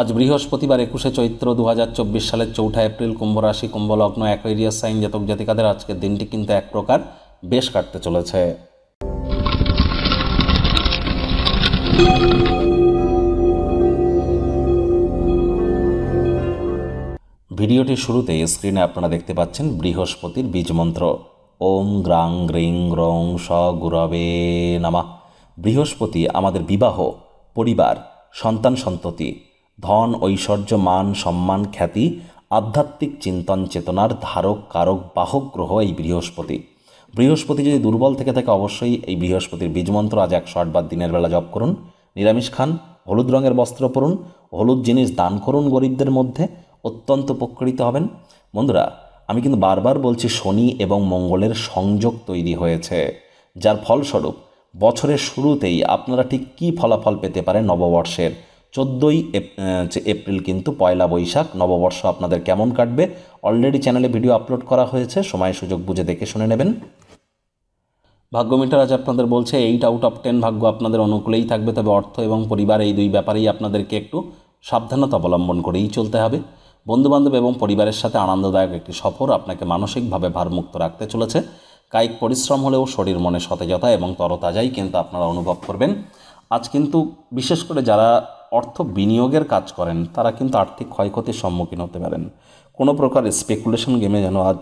আজ বৃহস্পতিবার 21শে চৈত্র 2024 সালের 4 এপ্রিল, কুম্ভ রাশি, কুম্ভ লগ্ন, অ্যাকোয়ারিয়াস সাইন জাতক জাতিকাদের আজকের দিনটি কিন্তু এক প্রকার বেশ কাটতে চলেছে। ভিডিওটির শুরুতে স্ক্রিনে আপনারা দেখতে পাচ্ছেন বৃহস্পতির বীজমন্ত্র ওম গ্রাং গ্রিং গ্রং স গুরবে নমঃ। বৃহস্পতি আমাদের বিবাহ, পরিবার, সন্তান সন্ততি, ধন, ঐশ্বর্য, মান, সম্মান, খ্যাতি, আধ্যাত্মিক চিন্তন চেতনার ধারক, কারক, বাহক গ্রহ এই বৃহস্পতি। বৃহস্পতি যদি দুর্বল থেকে থাকে অবশ্যই এই বৃহস্পতির বীজমন্ত্র আজ 108 বার দিনের বেলা জপ করুন, নিরামিষ খান, হলুদ রঙের বস্ত্র পরুন, হলুদ জিনিস দান করুন গরিবদের মধ্যে, অত্যন্ত উপকৃত হবেন। বন্ধুরা, আমি কিন্তু বারবার বলছি শনি এবং মঙ্গলের সংযোগ তৈরি হয়েছে, যার ফলস্বরূপ বছরের শুরুতেই আপনারা ঠিক কী ফলাফল পেতে পারেন। নববর্ষের 14ই এপ্রিল কিন্তু পয়লা বৈশাখ, নববর্ষ আপনাদের কেমন কাটবে অলরেডি চ্যানেলে ভিডিও আপলোড করা হয়েছে, সময় সুযোগ বুঝে দেখে শুনে নেবেন। ভাগ্য মিটার আজ আপনাদের বলছে 8 আউট অফ 10 ভাগ্য আপনাদের অনুকূলেই থাকবে, তবে অর্থ এবং পরিবার এই দুই ব্যাপারেই আপনাদেরকে একটু সাবধানতা অবলম্বন করেই চলতে হবে। বন্ধুবান্ধব এবং পরিবারের সাথে আনন্দদায়ক একটি সফর আপনাকে মানসিকভাবে ভারমুক্ত রাখতে চলেছে। কায়িক পরিশ্রম হলেও শরীর মনে সতেজতা এবং তরতাজাই কিন্তু আপনারা অনুভব করবেন। আজ কিন্তু বিশেষ করে যারা অর্থ বিনিয়োগের কাজ করেন তারা কিন্তু আর্থিক ক্ষয়ক্ষতির সম্মুখীন হতে পারেন। কোনো প্রকার স্পেকুলেশন গেমে যেন আজ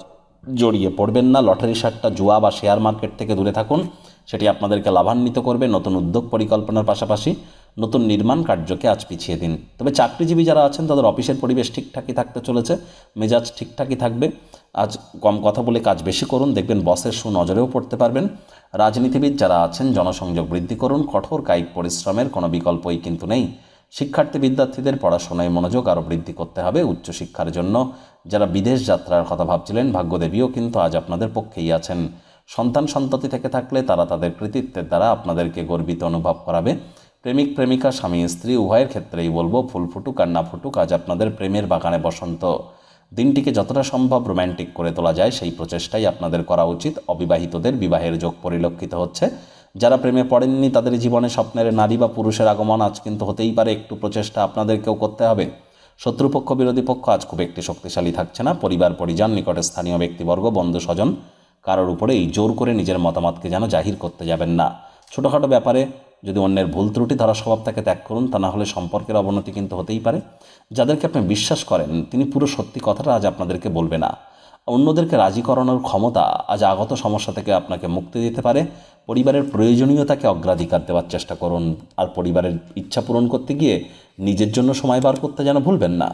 জড়িয়ে পড়বেন না। লটারি সাট্টা, জুয়া বা শেয়ার মার্কেট থেকে দূরে থাকুন, সেটি আপনাদেরকে লাভান্বিত করবে। নতুন উদ্যোগ পরিকল্পনার পাশাপাশি নতুন নির্মাণ কার্যকে আজ পিছিয়ে দিন। তবে চাকরিজীবী যারা আছেন তাদের অফিসের পরিবেশ ঠিকঠাকই থাকতে চলেছে, মেজাজ ঠিকঠাকই থাকবে। আজ কম কথা বলে কাজ বেশি করুন, দেখবেন বসের সুনজরেও পড়তে পারবেন। রাজনীতিবিদ যারা আছেন জনসংযোগ বৃদ্ধি করুন, কঠোর কায়িক পরিশ্রমের কোনো বিকল্পই কিন্তু নেই। শিক্ষার্থী বিদ্যার্থীদের পড়াশোনায় মনোযোগ আরও বৃদ্ধি করতে হবে। উচ্চশিক্ষার জন্য যারা বিদেশ যাত্রার কথা ভাবছিলেন, ভাগ্যদেবীও কিন্তু আজ আপনাদের পক্ষেই আছেন। সন্তান সন্ততি থেকে থাকলে তারা তাদের কৃতিত্বের দ্বারা আপনাদেরকে গর্বিত অনুভব করাবে। প্রেমিক প্রেমিকা, স্বামী স্ত্রী উভয়ের ক্ষেত্রেই বলবো, ফুল ফুটুক আর না ফুটুক, আজ আপনাদের প্রেমের বাগানে বসন্ত। দিনটিকে যতটা সম্ভব রোম্যান্টিক করে তোলা যায় সেই প্রচেষ্টাই আপনাদের করা উচিত। অবিবাহিতদের বিবাহের যোগ পরিলক্ষিত হচ্ছে। যারা প্রেমে পড়েননি তাদের জীবনে স্বপ্নের নারী বা পুরুষের আগমন আজ কিন্তু হতেই পারে। একটু প্রচেষ্টা আপনাদেরকেও করতে হবে। শত্রুপক্ষ বিরোধী পক্ষ আজ খুব একটি শক্তিশালী থাকছে না। পরিবার পরিজন, নিকটে স্থানীয় ব্যক্তিবর্গ, বন্ধু স্বজন কারোর উপরে এই জোর করে নিজের মতামতকে যেন জাহির করতে যাবেন না। ছোটোখাটো ব্যাপারে যদি অন্যের ভুল ত্রুটি ধরা স্বভাব তাকে ত্যাগ করুন, তা না হলে সম্পর্কের অবনতি কিন্তু হতেই পারে। যাদেরকে আপনি বিশ্বাস করেন তিনি পুরো সত্যি কথাটা আজ আপনাদেরকে বলবে না। অন্যদেরকে রাজি করানোর ক্ষমতা আজ আগত সমস্যা থেকে আপনাকে মুক্তি দিতে পারে। পরিবারের প্রয়োজনীয়তাকে অগ্রাধিকার দেওয়ার চেষ্টা করুন, আর পরিবারের ইচ্ছা পূরণ করতে গিয়ে নিজের জন্য সময় বার করতে যেন ভুলবেন না।